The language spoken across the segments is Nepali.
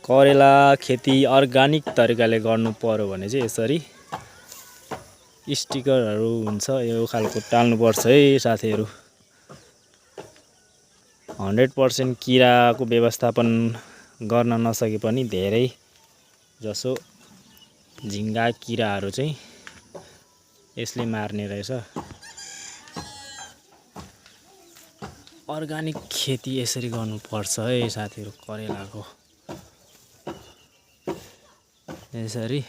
करेला खेती अर्गानिक तरिकाले गर्नु पर्यो भने चाहिँ यसरी स्टिकरहरू हुन्छ यो खालको टाल्नुपर्छ है साथीहरू। 100% किराको व्यवस्थापन गर्न नसके पनि धेरै जसो झिंगा किराहरू चाहिँ यसले मार्ने रहेछ। अर्गानिक खेती यसरी गर्नुपर्छ है साथीहरू करेलाको। यसरी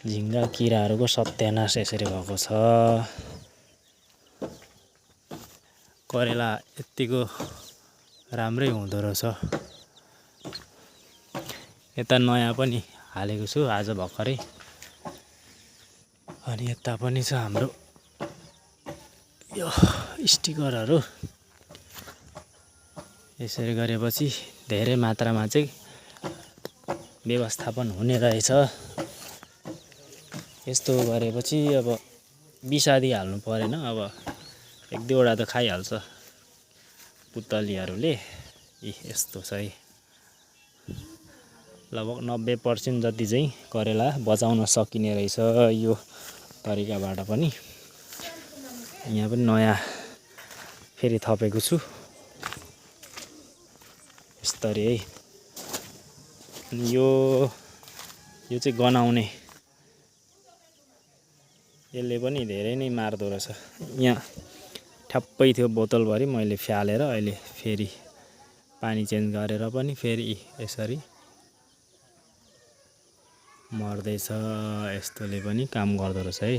झिंगा किराहरूको सत्यानाश यसरी भएको छ। करेला यतिको राम्रै हुँदो रहेछ। यता नयाँ पनि हालेको छु आज भर्खरै। अनि यता पनि छ हाम्रो यो स्टिकरहरू। यसरी गरेपछि धेरै मात्रामा चाहिँ व्यवस्थापन हुने रहेछ। यस्तो गरेपछि अब बिसादी हाल्नु परेन। अब एक दुईवटा त खाइहाल्छ पुतलीहरूले। यस्तो छ है। लगभग 90% जति चाहिँ करेला बचाउन सकिने रहेछ यो तरिकाबाट पनि। यहाँ पनि नयाँ फेरि थपेको छु यस्तरी है। यो चाहिँ गनाउने, यसले पनि धेरै नै मार्दो रहेछ। यहाँ ठ्याप्पै थियो बोतलभरि, मैले फ्यालेर अहिले फेरि पानी चेन्ज गरेर पनि फेरि यसरी मर्दैछ। यस्तोले पनि काम गर्दो रहेछ है।